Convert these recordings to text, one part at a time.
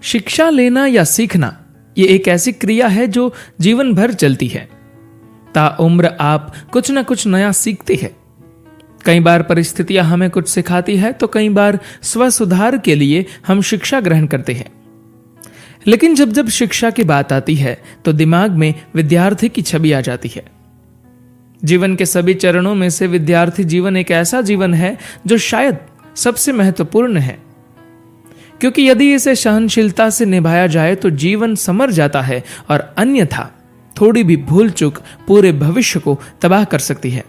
शिक्षा लेना या सीखना ये एक ऐसी क्रिया है जो जीवन भर चलती है। ताउम्र आप कुछ न कुछ नया सीखते हैं। कई बार परिस्थितियां हमें कुछ सिखाती है तो कई बार स्वसुधार के लिए हम शिक्षा ग्रहण करते हैं। लेकिन जब जब शिक्षा की बात आती है तो दिमाग में विद्यार्थी की छवि आ जाती है। जीवन के सभी चरणों में से विद्यार्थी जीवन एक ऐसा जीवन है जो शायद सबसे महत्वपूर्ण है, क्योंकि यदि इसे सहनशीलता से निभाया जाए तो जीवन संवर जाता है और अन्यथा थोड़ी भी भूल चूक पूरे भविष्य को तबाह कर सकती है।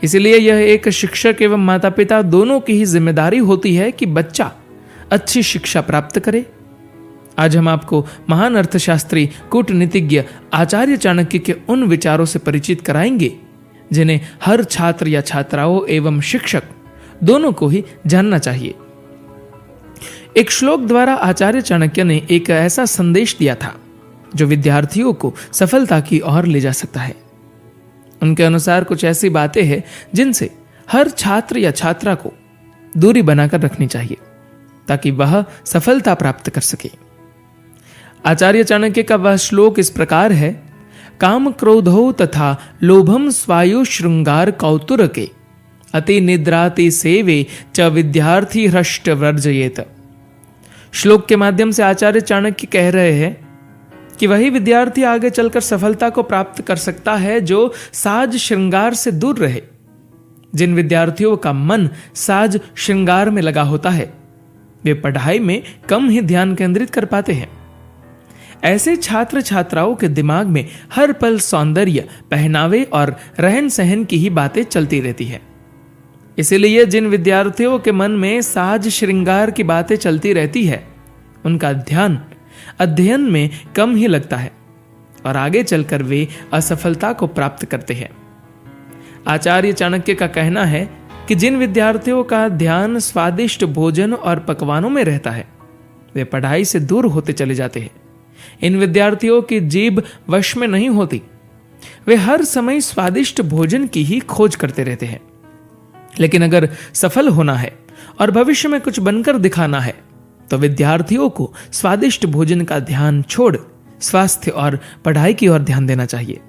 इसलिए यह एक शिक्षक एवं माता पिता दोनों की ही जिम्मेदारी होती है कि बच्चा अच्छी शिक्षा प्राप्त करे। आज हम आपको महान अर्थशास्त्री कूटनीतिज्ञ आचार्य चाणक्य के उन विचारों से परिचित कराएंगे जिन्हें हर छात्र या छात्राओं एवं शिक्षक दोनों को ही जानना चाहिए। एक श्लोक द्वारा आचार्य चाणक्य ने एक ऐसा संदेश दिया था जो विद्यार्थियों को सफलता की ओर ले जा सकता है। उनके अनुसार कुछ ऐसी बातें हैं जिनसे हर छात्र या छात्रा को दूरी बनाकर रखनी चाहिए ताकि वह सफलता प्राप्त कर सके। आचार्य चाणक्य का वह श्लोक इस प्रकार है: काम क्रोधो तथा लोभम स्वायु श्रृंगार कौतुरके अति निद्राति सेवे च विद्यार्थी हृष्ट वर्जयेत। श्लोक के माध्यम से आचार्य चाणक्य कह रहे हैं कि वही विद्यार्थी आगे चलकर सफलता को प्राप्त कर सकता है जो साज श्रृंगार से दूर रहे। जिन विद्यार्थियों का मन साज श्रृंगार में लगा होता है वे पढ़ाई में कम ही ध्यान केंद्रित कर पाते हैं। ऐसे छात्र छात्राओं के दिमाग में हर पल सौंदर्य, पहनावे और रहन सहन की ही बातें चलती रहती है। इसीलिए जिन विद्यार्थियों के मन में साज श्रृंगार की बातें चलती रहती है उनका ध्यान अध्ययन में कम ही लगता है और आगे चलकर वे असफलता को प्राप्त करते हैं। आचार्य चाणक्य का कहना है कि जिन विद्यार्थियों का ध्यान स्वादिष्ट भोजन और पकवानों में रहता है वे पढ़ाई से दूर होते चले जाते हैं। इन विद्यार्थियों की जीभ वश में नहीं होती, वे हर समय स्वादिष्ट भोजन की ही खोज करते रहते हैं। लेकिन अगर सफल होना है और भविष्य में कुछ बनकर दिखाना है तो विद्यार्थियों को स्वादिष्ट भोजन का ध्यान छोड़ स्वास्थ्य और पढ़ाई की ओर ध्यान देना चाहिए।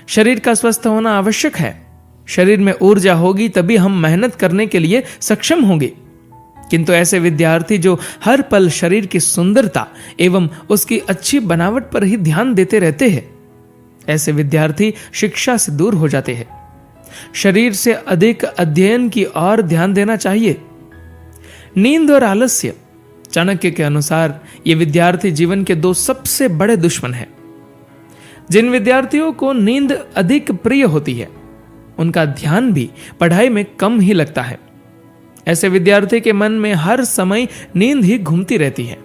शरीर का स्वस्थ होना आवश्यक है। शरीर में ऊर्जा होगी तभी हम मेहनत करने के लिए सक्षम होंगे। किंतु ऐसे विद्यार्थी जो हर पल शरीर की सुंदरता एवं उसकी अच्छी बनावट पर ही ध्यान देते रहते हैं, ऐसे विद्यार्थी शिक्षा से दूर हो जाते हैं। शरीर से अधिक अध्ययन की ओर ध्यान देना चाहिए। नींद और आलस्य चाणक्य के अनुसार ये विद्यार्थी जीवन के दो सबसे बड़े दुश्मन हैं। जिन विद्यार्थियों को नींद अधिक प्रिय होती है उनका ध्यान भी पढ़ाई में कम ही लगता है। ऐसे विद्यार्थी के मन में हर समय नींद ही घूमती रहती है।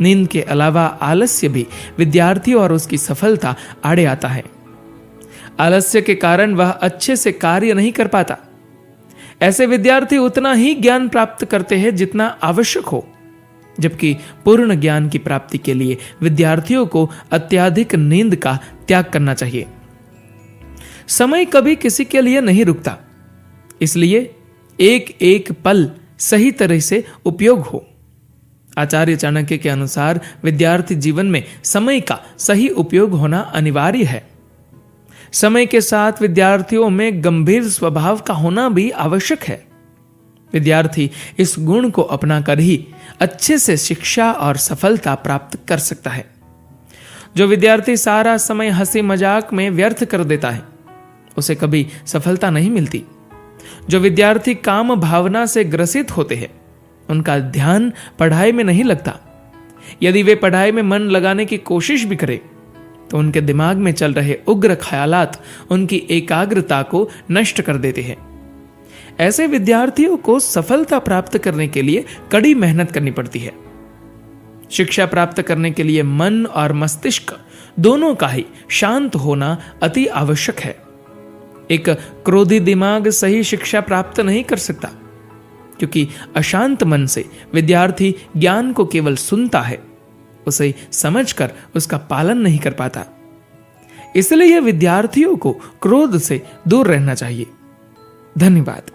नींद के अलावा आलस्य भी विद्यार्थी और उसकी सफलता आड़े आता है। आलस्य के कारण वह अच्छे से कार्य नहीं कर पाता। ऐसे विद्यार्थी उतना ही ज्ञान प्राप्त करते हैं जितना आवश्यक हो, जबकि पूर्ण ज्ञान की प्राप्ति के लिए विद्यार्थियों को अत्यधिक नींद का त्याग करना चाहिए। समय कभी किसी के लिए नहीं रुकता, इसलिए एक एक पल सही तरह से उपयोग हो। आचार्य चाणक्य के अनुसार विद्यार्थी जीवन में समय का सही उपयोग होना अनिवार्य है। समय के साथ विद्यार्थियों में गंभीर स्वभाव का होना भी आवश्यक है। विद्यार्थी इस गुण को अपनाकर ही अच्छे से शिक्षा और सफलता प्राप्त कर सकता है। जो विद्यार्थी सारा समय हंसी मजाक में व्यर्थ कर देता है उसे कभी सफलता नहीं मिलती। जो विद्यार्थी काम भावना से ग्रसित होते हैं उनका ध्यान पढ़ाई में नहीं लगता। यदि वे पढ़ाई में मन लगाने की कोशिश भी करें तो उनके दिमाग में चल रहे उग्र ख्यालात उनकी एकाग्रता को नष्ट कर देते हैं। ऐसे विद्यार्थियों को सफलता प्राप्त करने के लिए कड़ी मेहनत करनी पड़ती है। शिक्षा प्राप्त करने के लिए मन और मस्तिष्क दोनों का ही शांत होना अति आवश्यक है। एक क्रोधी दिमाग सही शिक्षा प्राप्त नहीं कर सकता, क्योंकि अशांत मन से विद्यार्थी ज्ञान को केवल सुनता है, उसे समझकर उसका पालन नहीं कर पाता। इसलिए विद्यार्थियों को क्रोध से दूर रहना चाहिए। धन्यवाद।